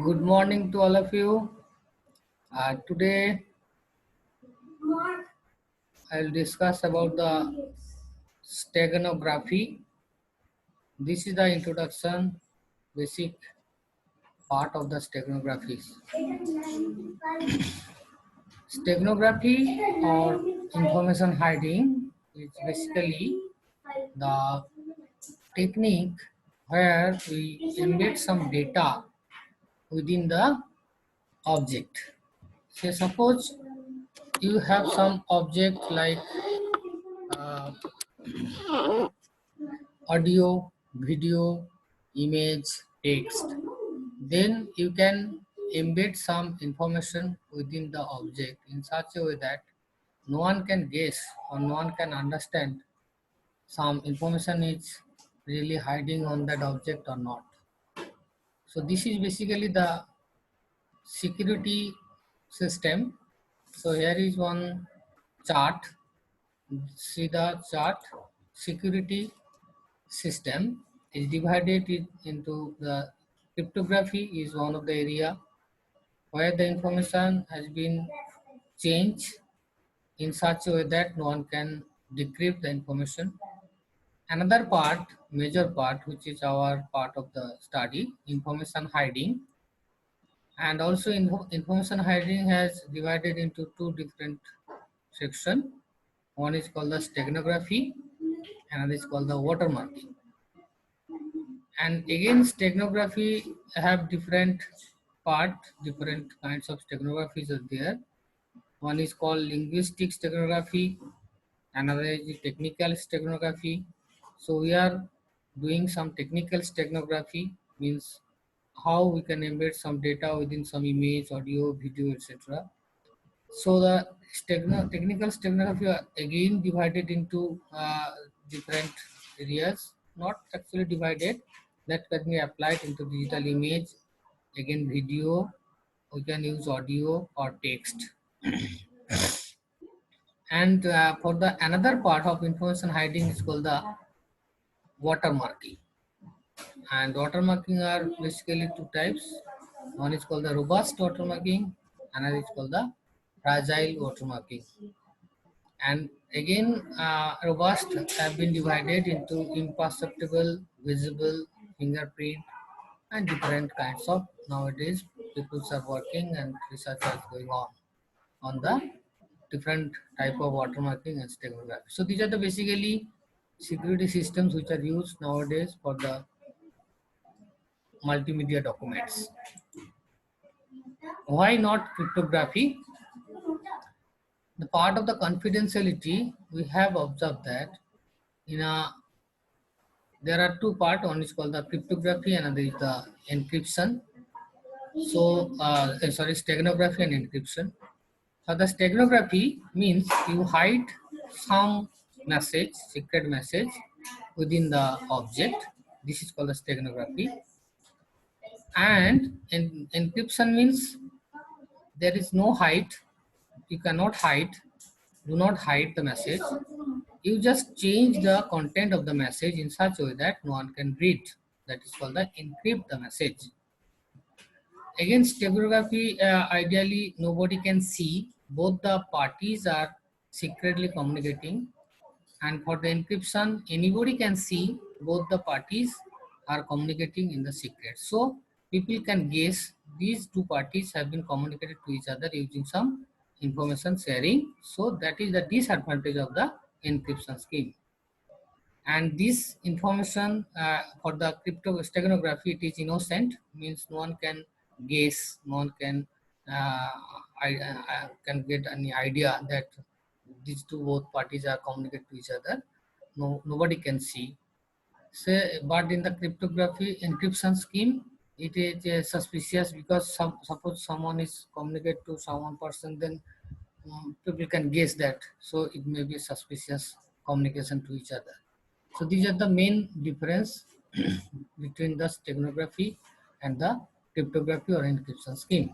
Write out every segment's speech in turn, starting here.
Good morning to all of you. Today I'll discuss about the steganography. This is the introduction, basic part of the steganography. Steganography or information hiding is basically the technique where we embed some data within the object. Say suppose you have some object like uh, audio, video, image, text. Then you can embed some information within the object in such a way that no one can guess or no one can understand some information is really hiding on that object or not. So this is basically the security system. So here is one chart. See the chart. Security system is divided into the cryptography is one of the area where the information has been changed in such a way that no one can decrypt the information. Another part, major part, which is our part of the study, information hiding. And also information hiding has divided into two different sections. One is called the steganography, another is called the watermarking. And again, steganography have different part, different kinds of steganographies are there. One is called linguistic steganography, another is technical steganography. So we are doing some technical steganography, means how we can embed some data within some image, audio, video, etc. So the technical steganography are again divided into different areas, not actually divided, that can be applied into digital image, again video, we can use audio or text. And for the another part of information hiding is called the watermarking. And watermarking are basically two types. One is called the robust watermarking, another is called the fragile watermarking. And again, robust have been divided into imperceptible, visible, fingerprint, and different kinds of. Nowadays people are working and research is going on the different type of watermarking and steganography. So these are the basically security systems which are used nowadays for the multimedia documents. Why not cryptography? The part of the confidentiality, we have observed that in a there are two parts. One is called the cryptography, and another is the encryption. So, sorry, steganography and encryption. So the steganography means you hide some message, secret message within the object. This is called the steganography. And encryption means there is no hide. You cannot hide. Do not hide the message. You just change the content of the message in such a way that no one can read. That is called the encrypt the message. Again, steganography, ideally nobody can see. Both the parties are secretly communicating, and for the encryption, anybody can see. Both the parties are communicating in the secret. So people can guess these two parties have been communicated to each other using some information sharing. So that is the disadvantage of the encryption scheme. And this information for the crypto steganography, it is innocent, means no one can guess, no one can can get any idea that these two both parties are communicate to each other. Nobody can see. Say, but in the cryptography encryption scheme, it is suspicious because suppose someone is communicate to someone person, then people can guess that. So it may be suspicious communication to each other. So these are the main difference between the steganography and the cryptography or encryption scheme.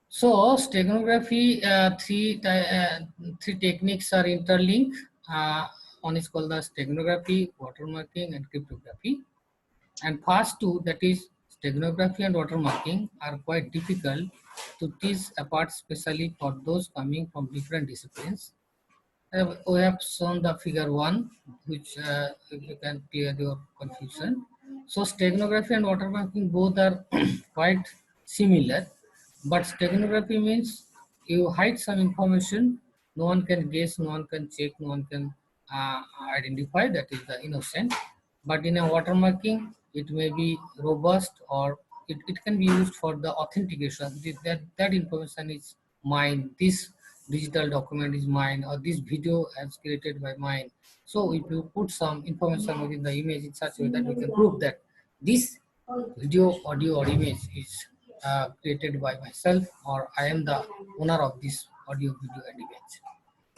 So steganography, three techniques are interlinked. One is called the steganography, watermarking, and cryptography. And first two, that is steganography and watermarking are quite difficult to tease apart, especially for those coming from different disciplines. We have shown the figure 1, which you can clear your confusion. So steganography and watermarking both are quite similar, but steganography means you hide some information, no one can guess, no one can check, no one can identify that is the innocent. But in a watermarking, it may be robust, or it can be used for the authentication. That information is mine. This digital document is mine, or this video is created by mine. So if you put some information within the image in such a way that we can prove that this video, audio, or image is created by myself, or I am the owner of this audio, video, and image.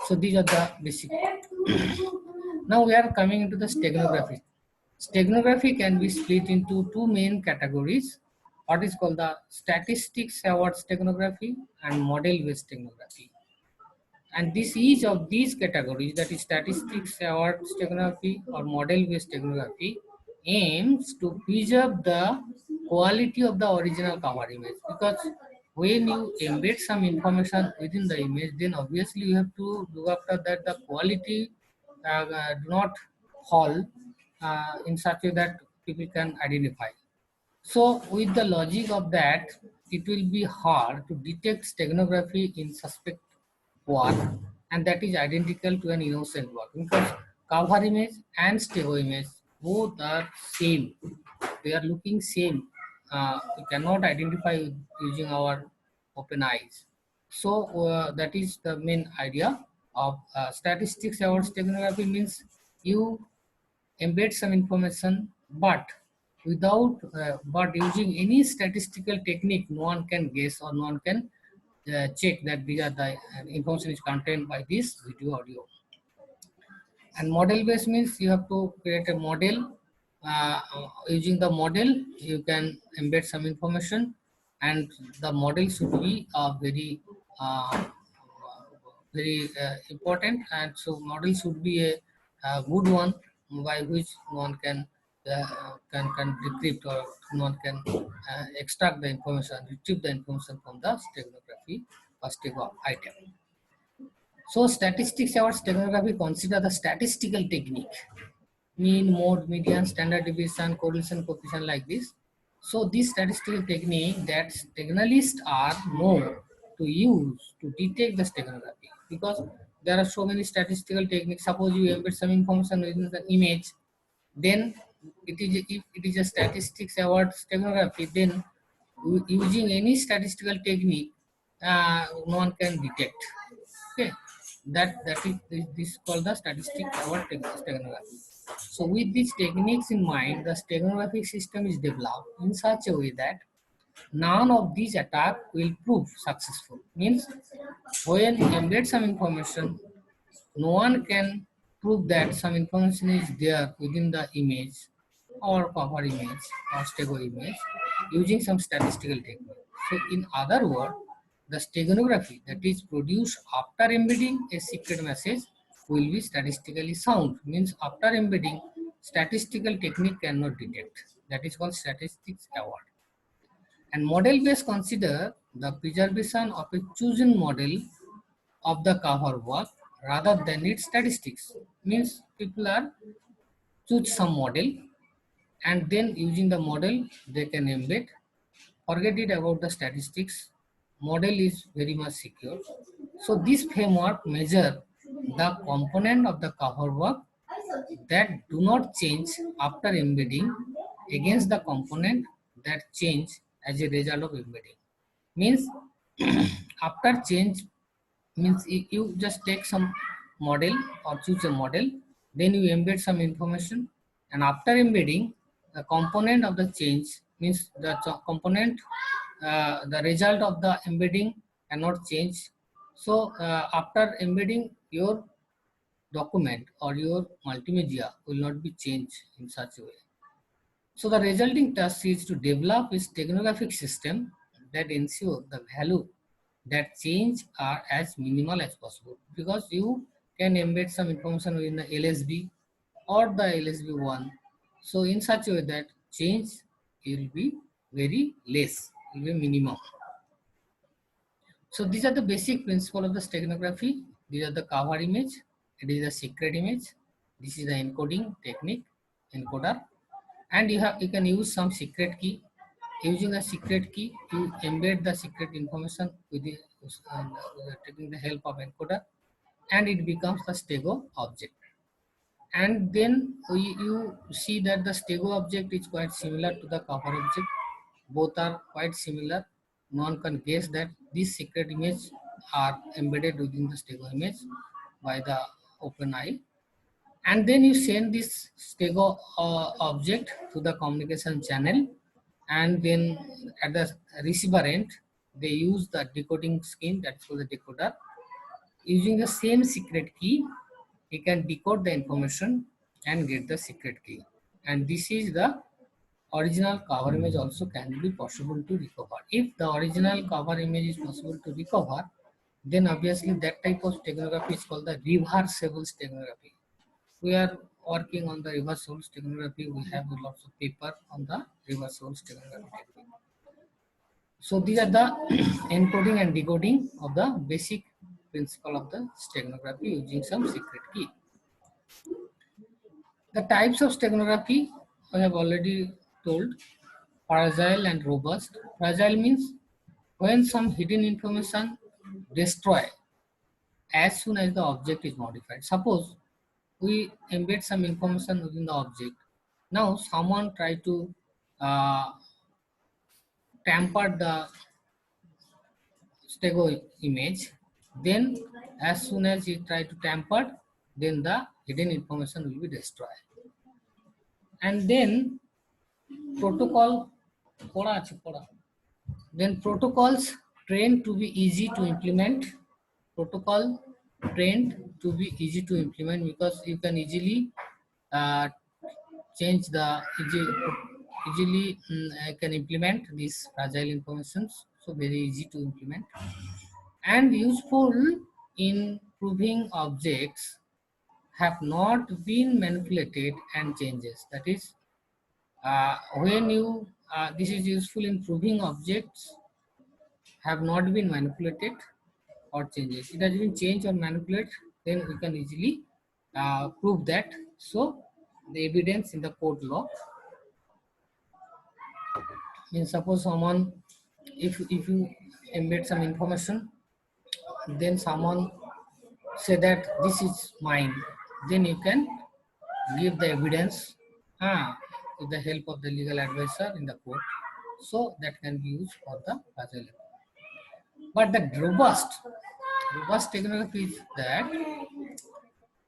So these are the basic. Now we are coming into the steganography. Steganography can be split into two main categories, what is called the statistics award steganography and model-based steganography. And this each of these categories, that is statistics award steganography or model-based steganography, aims to preserve the quality of the original cover image. Because when you embed some information within the image, then obviously you have to look after that the quality do not fall in such a way that people can identify. So with the logic of that, it will be hard to detect steganography in suspect work, and that is identical to an innocent work, because cover image and stego image both are same. They are looking same. We cannot identify using our open eyes. So that is the main idea of statistics about steganography. Means you embed some information, but but using any statistical technique, no one can guess or no one can check that these are the information is contained by this video, audio. And model based means you have to create a model. Using the model, you can embed some information, and the model should be uh, very important. And so model should be a good one by which one can decrypt, or one can extract the information, retrieve the information from the steganography or stego item. So statistics or steganography consider the statistical technique, mean, mode, median, standard deviation, correlation coefficient, like this. So this statistical technique that steganalists are known to use to detect the steganography, because there are so many statistical techniques. Suppose you embed some information within the image, then if it is a statistics award steganography, then using any statistical technique, no one can detect. Okay, that is this is called the statistic award steganography. So with these techniques in mind, the steganographic system is developed in such a way that none of these attacks will prove successful. Means when embed some information, no one can prove that some information is there within the image or cover image or stego image using some statistical technique. So in other words, the steganography that is produced after embedding a secret message will be statistically sound. Means after embedding, statistical technique cannot detect. That is called statistics award. And model based consider the preservation of a chosen model of the cover work rather than its statistics. Means people are choose some model, and then using the model they can embed. Forget it about the statistics. Model is very much secure. So this framework measure the component of the cover work that do not change after embedding against the component that change as a result of embedding. Means after change, means you just take some model or choose a model, then you embed some information, and after embedding, the component of the change, means the component, the result of the embedding cannot change. So after embedding, your document or your multimedia will not be changed in such a way. So the resulting task is to develop a steganographic system that ensure the value that change are as minimal as possible, because you can embed some information within the LSB or the LSB1. So in such a way that change will be very less, will be minimum. So these are the basic principle of the steganography. These are the cover image. It is a secret image. This is the encoding technique, encoder, and you can use some secret key. Using a secret key, you embed the secret information within taking the help of encoder, and it becomes the stego object. And then you see that the stego object is quite similar to the cover object. Both are quite similar. One can guess that these secret images are embedded within the stego image by the OpenAI. And then you send this stego object to the communication channel, and then at the receiver end, they use the decoding scheme, that's called the decoder. Using the same secret key, he can decode the information and get the secret key. And this is the original cover image also can be possible to recover. If the original cover image is possible to recover, then obviously that type of steganography is called the reversible steganography. We are working on the reversible steganography. We have lots of paper on the reversible steganography technique. So these are the encoding and decoding of the basic principle of the steganography using some secret key. The types of steganography I have already told: fragile and robust. Fragile means when some hidden information destroy as soon as the object is modified. Suppose we embed some information within the object. Now someone try to uh, tamper the stego image. Then as soon as you try to tamper, then the hidden information will be destroyed. And then protocol পড়া আছে, পড়া। Then protocols trained to be easy to implement. Protocol trained to be easy to implement because you can easily uh, change the easily I can implement these fragile informations, so very easy to implement and useful in proving objects have not been manipulated and changes. That is, when you this is useful in proving objects have not been manipulated or changes. It has been changed or manipulated, then we can easily prove that. So the evidence in the court law means, suppose someone, if you embed some information, then someone say that this is mine, then you can give the evidence with the help of the legal advisor in the court. So that can be used for the fragile. But the robust technology is that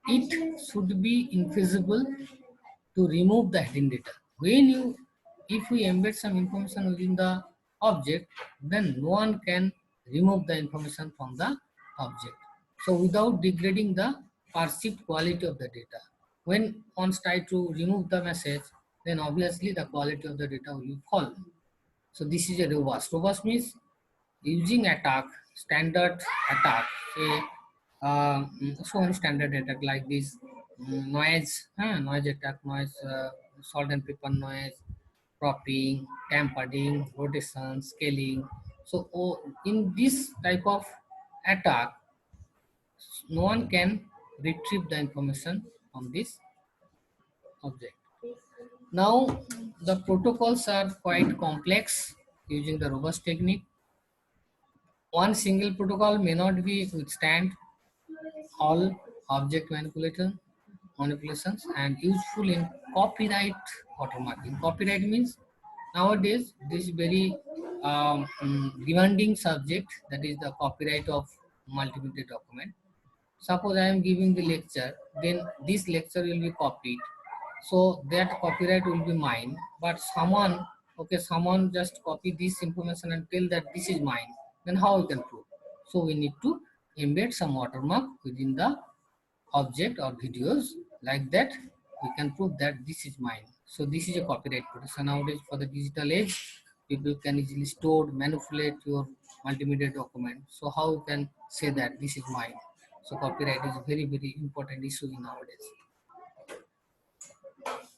it should be infeasible to remove the hidden data. If we embed some information within the object, then no one can remove the information from the object. So without degrading the perceived quality of the data. When one try to remove the message, then obviously the quality of the data will fall. So this is a robust. Robust means using attack, standard attack, say so many standard attack like this, noise attack, salt and pepper noise, cropping, tampering, rotation, scaling. So in this type of attack, no one can retrieve the information from this object. Now the protocols are quite complex using the robust technique. One single protocol may not be withstand all object manipulations and useful in copyright watermarking. Copyright means nowadays this is very demanding subject, that is the copyright of multimedia document. Suppose I am giving the lecture, then this lecture will be copied. So that copyright will be mine. But someone just copy this information and tell that this is mine. Then how we can prove? So we need to embed some watermark within the object or videos. Like that, we can prove that this is mine. So this is a copyright protection. Nowadays, for the digital age, people can easily store, manipulate your multimedia document. So how you can say that this is mine? So copyright is a very, very important issue in nowadays.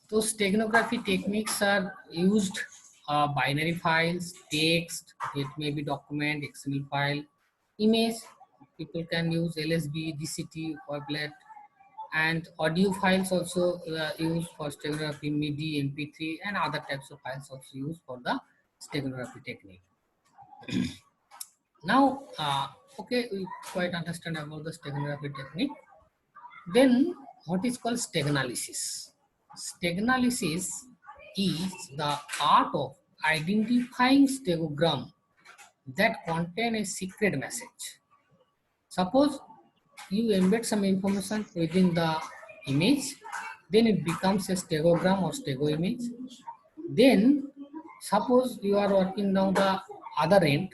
Those steganography techniques are used binary files, text, it may be document, XML file, image, people can use LSB, DCT, WebLet, and audio files also used for steganography, MIDI, MP3, and other types of files also used for the steganography technique. Now, okay, we quite understand about the steganography technique. Then, what is called steganalysis? Steganalysis is the art of identifying stegogram that contain a secret message. Suppose you embed some information within the image, then it becomes a stegogram or stego image. Then suppose you are working down the other end,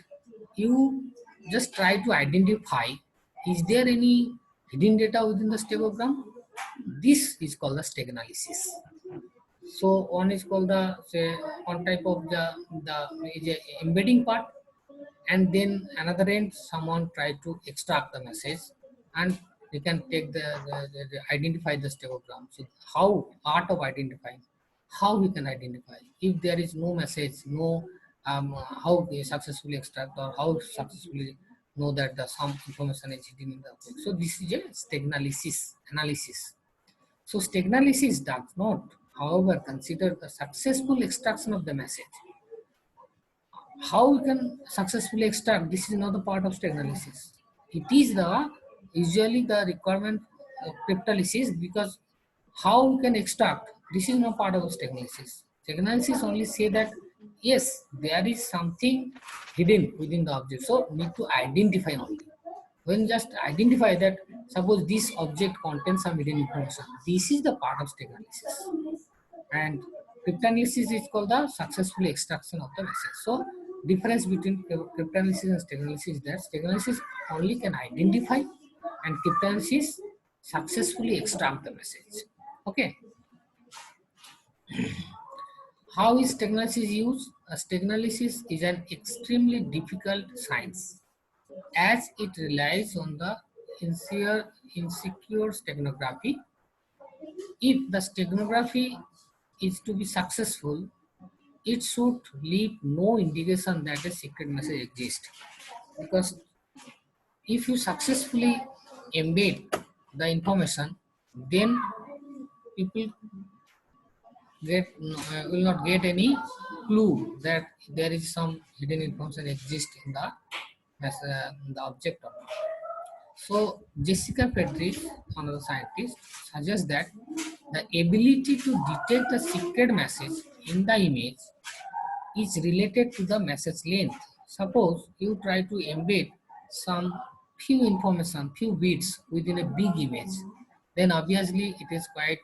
you just try to identify, is there any hidden data within the stegogram? This is called the steganalysis. So one is called the, say, one type of the is a embedding part, and then another end someone try to extract the message, and they can take the identify the stegogram. So how art of identifying, how we can identify if there is no message, no how they successfully extract or how successfully know that the some information is hidden in the object. So this is a steganalysis analysis. So steganalysis does not, however, consider the successful extraction of the message. How we can successfully extract, this is not the part of steganalysis. It is the usually the requirement of cryptalysis, because how we can extract, this is not part of the steganalysis. Steganalysis only say that yes, there is something hidden within the object, so need to identify only. When just identify that, suppose this object contains some hidden information, this is the part of steganalysis. And cryptanalysis is called the successful extraction of the message. So difference between cryptanalysis and steganalysis is that steganalysis only can identify, and cryptanalysis successfully extract the message. Okay. How is steganalysis used? Steganalysis is an extremely difficult science, as it relies on the insecure steganography. If the steganography is to be successful, it should leave no indication that a secret message exists. Because if you successfully embed the information, then people will not get any clue that there is some hidden information exists in the object or not. So Jessica Friedrich, another scientist, suggests that the ability to detect the secret message in the image is related to the message length. Suppose you try to embed some few information, few bits within a big image, then obviously it is quite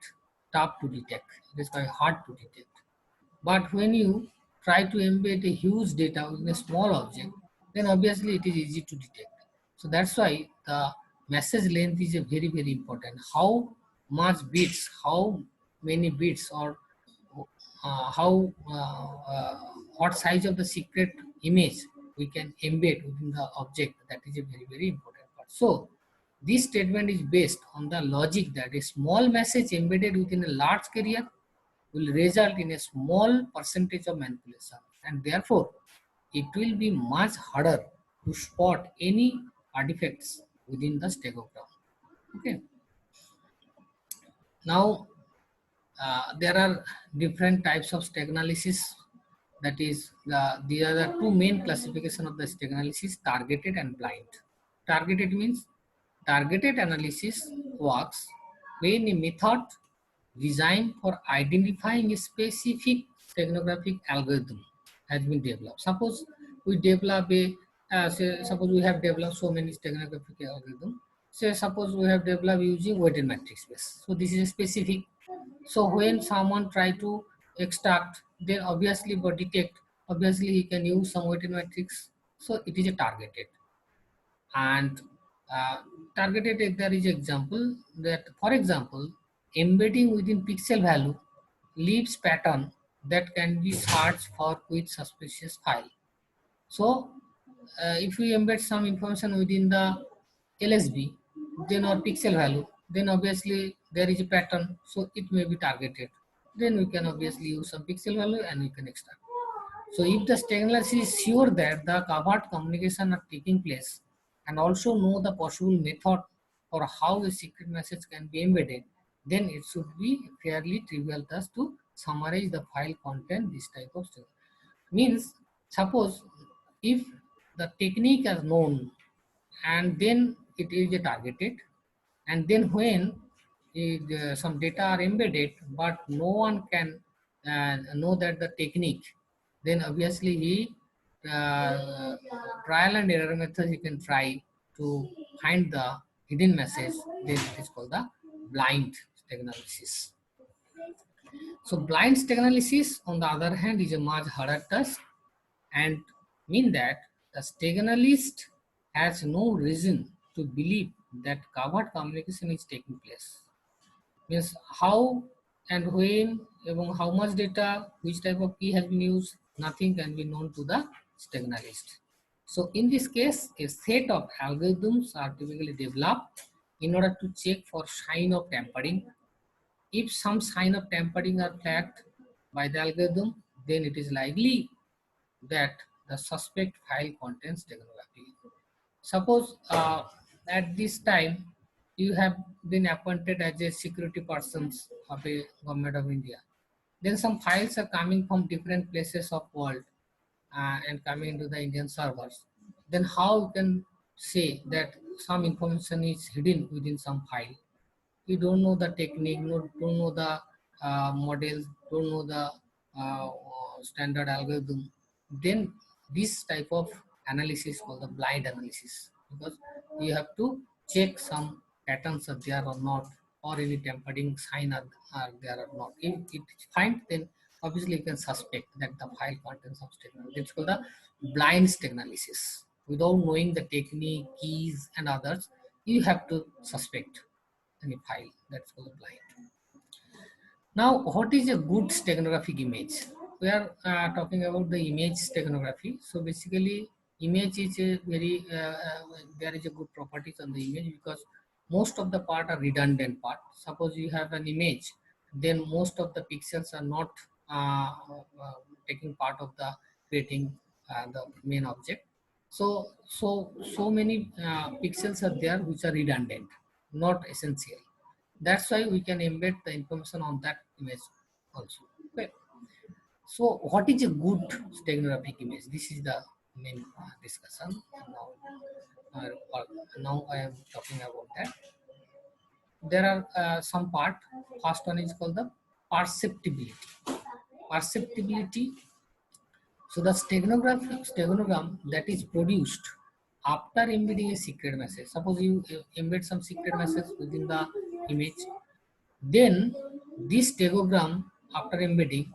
tough to detect. It is quite hard to detect. But when you try to embed a huge data within a small object, then obviously it is easy to detect. So that's why the message length is a very, very important. How much bits, how many bits, or what size of the secret image we can embed within the object, that is a very, very important part. So this statement is based on the logic that a small message embedded within a large carrier will result in a small percentage of manipulation, and therefore it will be much harder to spot any artifacts within the stegogram. Okay. Now there are different types of steganalysis. That is, these are the two main classification of the steganalysis: targeted and blind. Targeted means targeted analysis works when a method designed for identifying a specific steganographic algorithm has been developed. Suppose we develop a, suppose we have developed so many steganographic algorithms. Say suppose we have developed using weighted matrix space. So this is a specific. So when someone try to extract, then obviously for detect, obviously he can use some weighted matrix. So it is a targeted. And uh, targeted, there is example that, for example, embedding within pixel value leaves pattern that can be searched for with suspicious file. So if we embed some information within the LSB, then or pixel value, then obviously there is a pattern, so it may be targeted. Then we can obviously use some pixel value and we can extract. So if the technology is sure that the covert communication are taking place and also know the possible method or how a secret message can be embedded, then it should be fairly trivial task to summarize the file content this type of stuff. Means suppose if the technique is known and then it is targeted, and then when some data are embedded but no one can know that the technique, then obviously he trial and error method he can try to find the hidden message. Then it is called the blind stack analysis. So blind stack analysis on the other hand is a much harder task and mean that the steganalist has no reason to believe that covert communication is taking place. Means how and when, even how much data, which type of key has been used, nothing can be known to the steganalist. So in this case, a set of algorithms are typically developed in order to check for sign of tampering. If some sign of tampering are flagged by the algorithm, then it is likely that the suspect file contains technography. Suppose at this time you have been appointed as a security persons of a government of India. Then some files are coming from different places of world and coming into the Indian servers. Then how you can say that some information is hidden within some file? You don't know the technique, don't know the models, don't know the standard algorithm, then this type of analysis called the blind analysis, because you have to check some patterns are there or not, or any tampering sign are there or not. If it is find, then obviously you can suspect that the file contains some statement. It's called the blind stack analysis. Without knowing the technique, keys and others, you have to suspect any file. That's called blind. Now, what is a good steganographic image? We are talking about the image steganography. So basically, image is a very there is a good properties on the image because most of the part are redundant part. Suppose you have an image, then most of the pixels are not taking part of the creating the main object. So many pixels are there which are redundant, not essential. That's why we can embed the information on that image also. Okay. So what is a good steganographic image? This is the main discussion. Now I am talking about that. There are some part. First one is called the perceptibility. Perceptibility. So the steganogram that is produced after embedding a secret message. Suppose you embed some secret message within the image, then this stegogram after embedding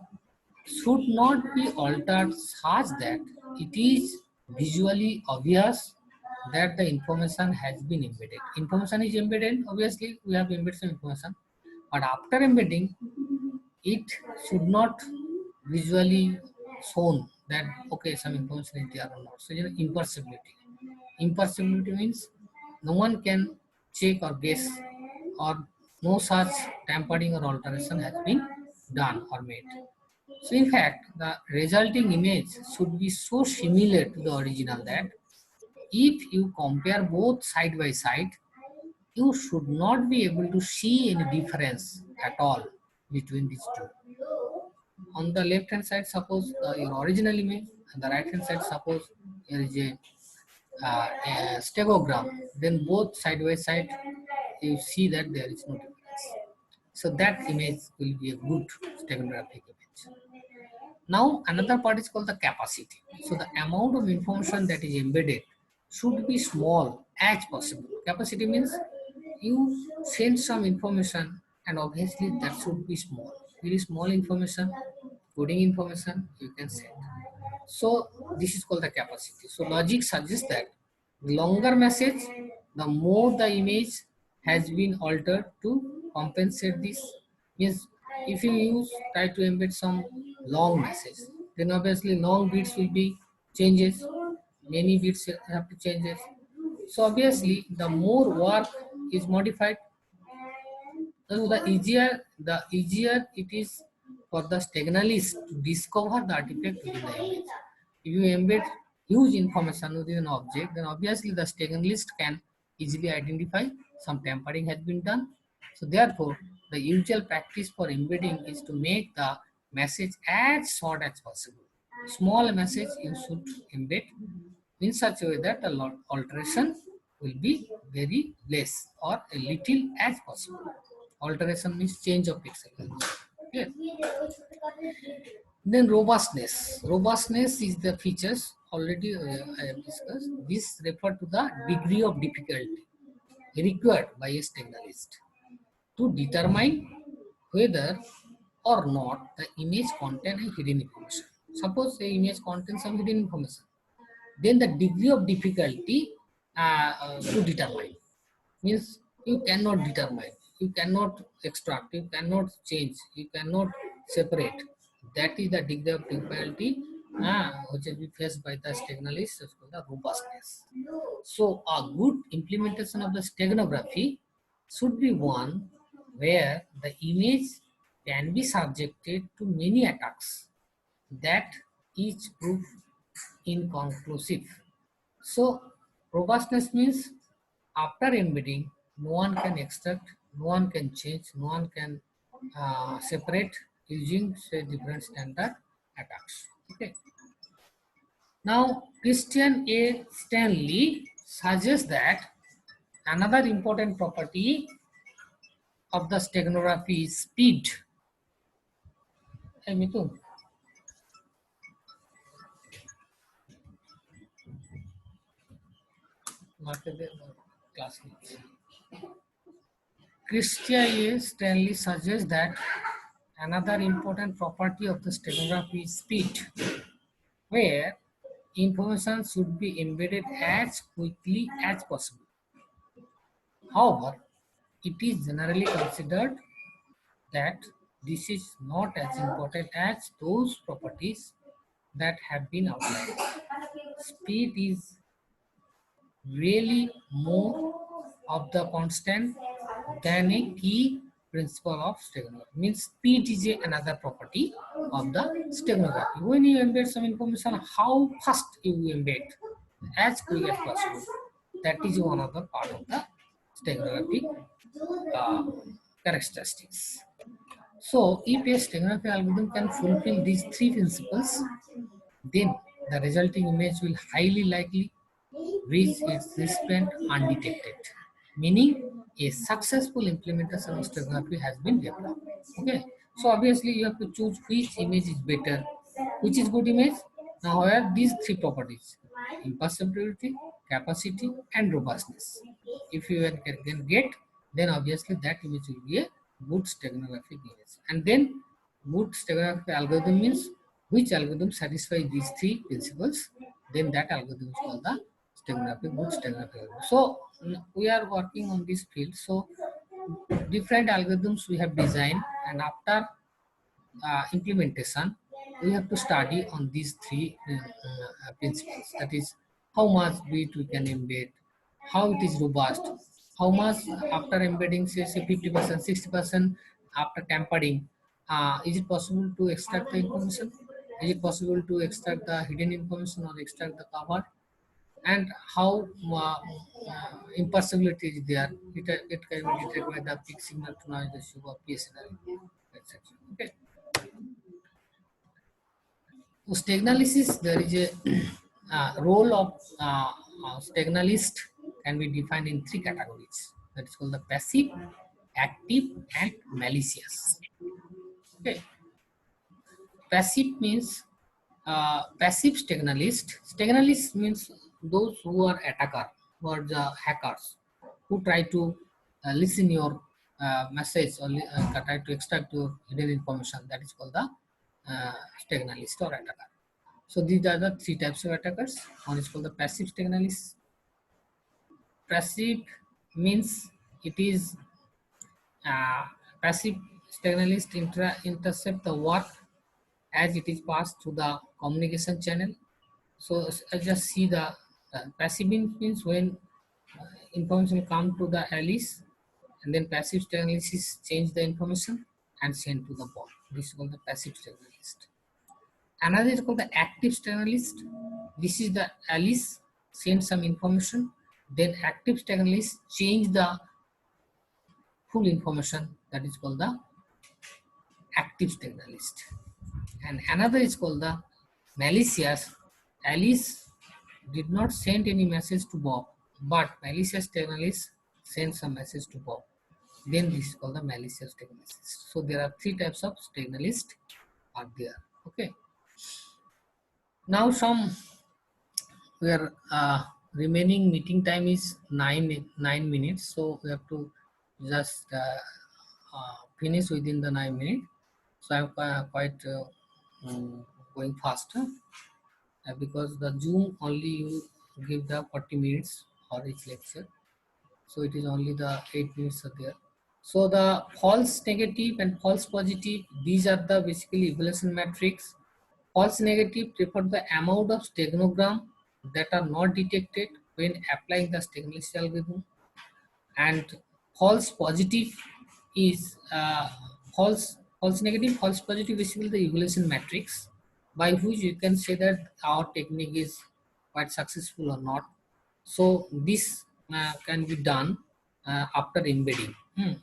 should not be altered such that it is visually obvious that the information has been embedded. Information is embedded, obviously we have embedded some information, but after embedding, it should not visually shown that okay some information is there or not. So imperceptibility. Imperceptibility means no one can check or guess or no such tampering or alteration has been done or made. So in fact, the resulting image should be so similar to the original that if you compare both side by side, you should not be able to see any difference at all between these two. On the left hand side, suppose your original image, and the right hand side, suppose there is a stegogram, then both side by side, you see that there is no difference. So that image will be a good steganographic image. Now another part is called the capacity. So the amount of information that is embedded should be small as possible. Capacity means you send some information and obviously that should be small. Very small information, coding information you can send. So this is called the capacity. So logic suggests that the longer message, the more the image has been altered to compensate this. Means if you try to embed some long message, then obviously long bits will be changes, many bits have to changes. So obviously the more work is modified, so the easier it is for the steganalist to discover the artifact within the image. If you embed huge information within an object, then obviously the steganalist can easily identify some tampering has been done. So therefore, the usual practice for embedding is to make the message as short as possible. Small message you should embed in such a way that the alteration will be very less or a little as possible. Alteration means change of pixel value. Okay. Then robustness. Robustness is the features already I have discussed. This refer to the degree of difficulty required by a signalist to determine whether or not the image contains a hidden information. Suppose the image contains some hidden information, then the degree of difficulty to determine means you cannot determine, you cannot extract, you cannot change, you cannot separate. That is the degree of difficulty which will be faced by the steganalist, is called the robustness. So a good implementation of the steganography should be one where the image can be subjected to many attacks that each prove inconclusive. So robustness means after embedding, no one can extract, no one can change, no one can separate using say different standard attacks. Okay. Now Christian A. Stanley suggests that another important property of the steganography is speed. Hey, Mitu. Classmates. Christian A. Stanley suggests that another important property of the steganography is speed, where information should be embedded as quickly as possible. However, it is generally considered that this is not as important as those properties that have been outlined. Speed is really more of the constant than a key principle of steganography. Means speed is another property of the steganography. When you embed some information, how fast you embed, as quick as possible. That is one of the part of the steganography uh, characteristics. So, if a steganography algorithm can fulfill these three principles, then the resulting image will highly likely reach its recipient undetected, meaning a successful implementation of steganography has been developed. Okay, so obviously you have to choose which image is better, which is good image. Now, where these three properties: imperceptibility, capacity, and robustness. If you can get, then obviously that image will be a good steganographic image. And then good steganographic algorithm means which algorithm satisfies these three principles, then that algorithm is called the steganographic, good steganographic algorithm. So we are working on this field. So different algorithms we have designed, and after implementation, we have to study on these three principles. That is, how much bit we can embed, how it is robust, how much after embedding, say 50%, 60% after tampering, is it possible to extract the information? Is it possible to extract the hidden information or extract the cover? And how imperceptibility is there? It can be detected by the peak signal to noise ratio or PSNR, etc. Okay. So stagnalysis, there is a role of stagnalist can be defined in three categories. That is called the passive, active, and malicious. Okay. Passive means passive stagnalist. Stagnalist means those who are attacker, who are the hackers, who try to listen your message or try to extract your hidden information. That is called the stagnalist or attacker. So these are the three types of attackers. One is called the passive stagnalist. Passive means it is uh, passive stagnalist intercept the work as it is passed through the communication channel. So I just see the passive means when information come to the Alice, and then passive stagnalist change the information and send to the bot. This is called the passive statement list. Another is called the active statement list. This is the Alice send some information, then active statement list change the full information, that is called the active statement list. And another is called the malicious. Alice did not send any message to Bob, but malicious technologist sent some message to Bob. Then this is called the malicious technologist. So there are three types of technologist are there. Okay. Now some where remaining meeting time is 9 minutes, so we have to just finish within the 9 minutes. So I'm quite going faster because the Zoom only you give the 40 minutes for each lecture. So it is only the 8 minutes are there. So the false negative and false positive, these are the basically evaluation metrics. False negative refer the amount of stenogram that are not detected when applying the Stagnation algorithm, and false positive is false negative, false positive basically the evaluation matrix by which you can say that our technique is quite successful or not. So this can be done after embedding.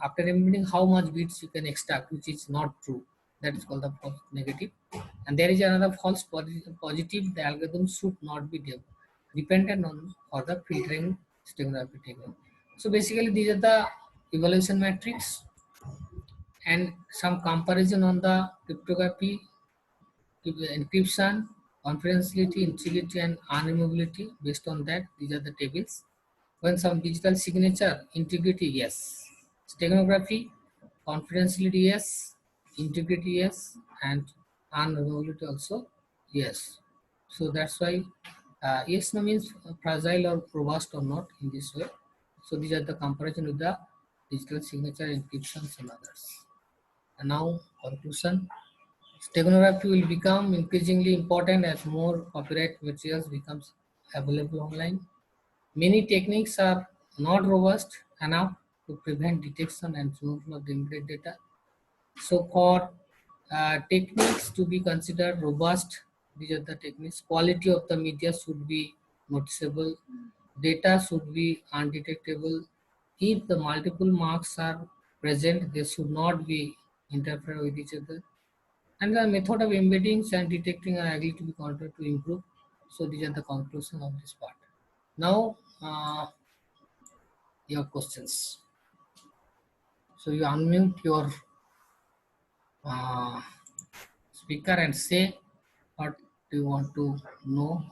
After embedding, how much bits you can extract, which is not true. That is called the false negative. And there is another false positive. The algorithm should not be dependent on for the filtering steganography technique. So basically, these are the evaluation metrics and some comparison on the cryptography, encryption, confidentiality, integrity, and unremovability. Based on that, these are the tables. When some digital signature, integrity, yes. Steganography, confidentiality, yes. Integrity, yes. And unremovability also, yes. So that's why yes, no means fragile or robust or not in this way. So these are the comparison with the digital signature, encryptions, and others. And now conclusion. Steganography will become increasingly important as more copyright materials becomes available online. Many techniques are not robust enough to prevent detection and removal of the encrypted data. So for techniques to be considered robust, these are the techniques. Quality of the media should be noticeable. Data should be undetectable. If the multiple marks are present, they should not be interfere with each other. And the method of embeddings and detecting are likely to be controlled to improve. So these are the conclusion of this part. Now, your questions. So you unmute your uh, speaker and say what do you want to know or